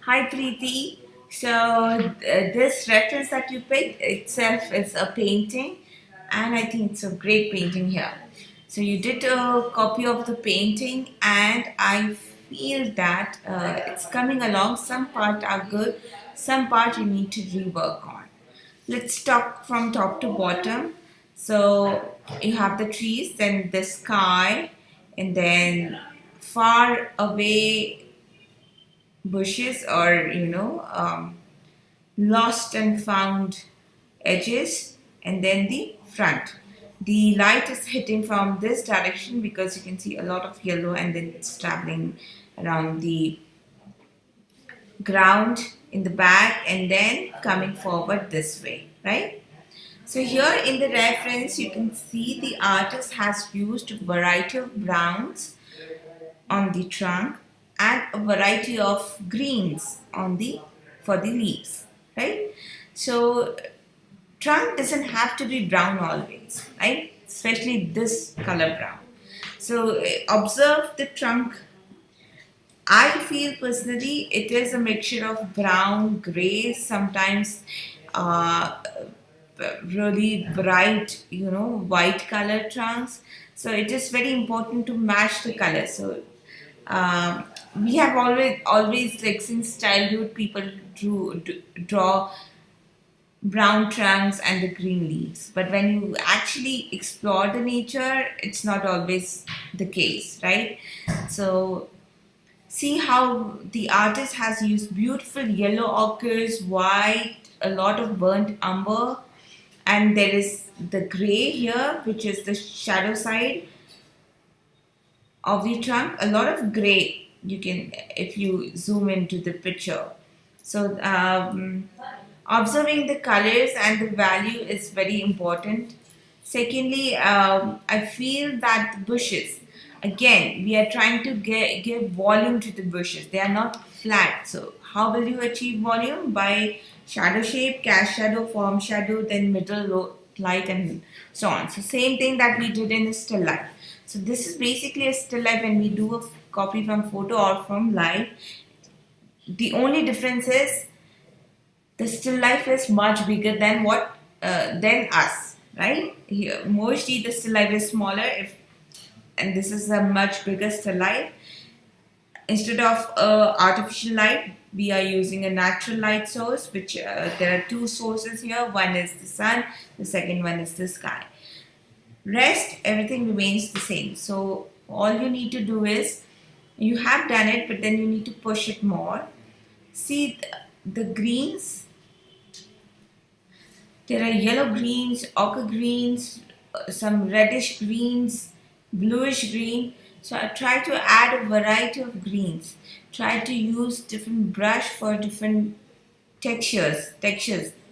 Hi Preeti. This reference that you picked itself is a painting, and I think it's a great painting here. So you did a copy of the painting, and I feel that it's coming along. Some part are good, some part you need to rework on. Let's talk from top to bottom. So you have the trees, then the sky, and then far away bushes or lost and found edges, and then the front. The light is hitting from this direction because you can see a lot of yellow, and then it's traveling around the ground in the back and then coming forward this way, right? So here in the reference you can see the artist has used a variety of browns on the trunk and a variety of greens on the for the leaves, right? So trunk doesn't have to be brown always, right? Especially this color brown. So observe the trunk. I feel personally it is a mixture of brown, gray, sometimes uh, really bright, white color trunks. So it is very important to match the color. So um, we have always like since childhood people draw brown trunks and the green leaves, but when you actually explore the nature it's not always the case, right? So see how the artist has used beautiful yellow ochres, white, a lot of burnt umber, and there is the gray here which is the shadow side of the trunk, a lot of gray you can if you zoom into the picture. So observing the colors and the value is very important. Secondly, I feel that the bushes, again we are trying to give volume to the bushes, they are not flat. So how will you achieve volume? By shadow shape, cast shadow, form shadow, then middle light, and so on. So same thing that we did in the still life. So this is basically a still life. When we do a copy from photo or from live, the only difference is the still life is much bigger than what than us, right? Here mostly the still life is smaller, if and this is a much bigger still life. Instead of artificial light, we are using a natural light source, which there are two sources here. One is the sun, the second one is the sky. Rest, everything remains the same. So all you need to do is, you have done it, but then you need to push it more. See the greens, there are yellow greens, ochre greens, some reddish greens, bluish green. So I try to add a variety of greens. Try to use different brush for different textures.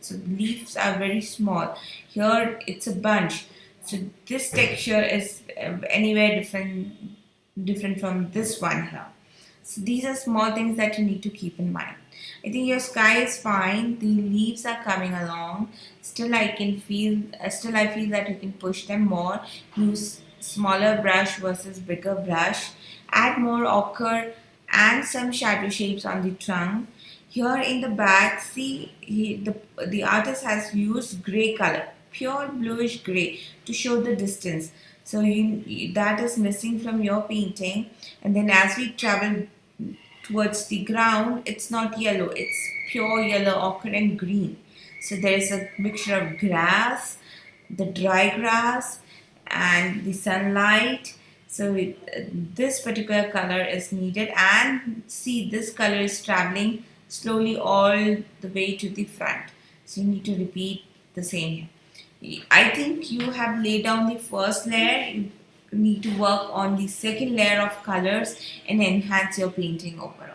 So the leaves are very small. Here it's a bunch. So this texture is anywhere different from this one here. So these are small things that you need to keep in mind. I think your sky is fine. The leaves are coming along. Still I feel that you can push them more. Use smaller brush versus bigger brush. Add more ochre and some shadow shapes on the trunk. Here in the back, see the artist has used gray color, pure bluish gray, to show the distance. So that is missing from your painting. And then as we travel towards the ground, it's not yellow, it's pure yellow, ochre, and green. So there is a mixture of grass, the dry grass, and the sunlight. So this particular color is needed, and see this color is traveling slowly all the way to the front. So you need to repeat the same here. I think you have laid down the first layer. You need to work on the second layer of colors and enhance your painting overall.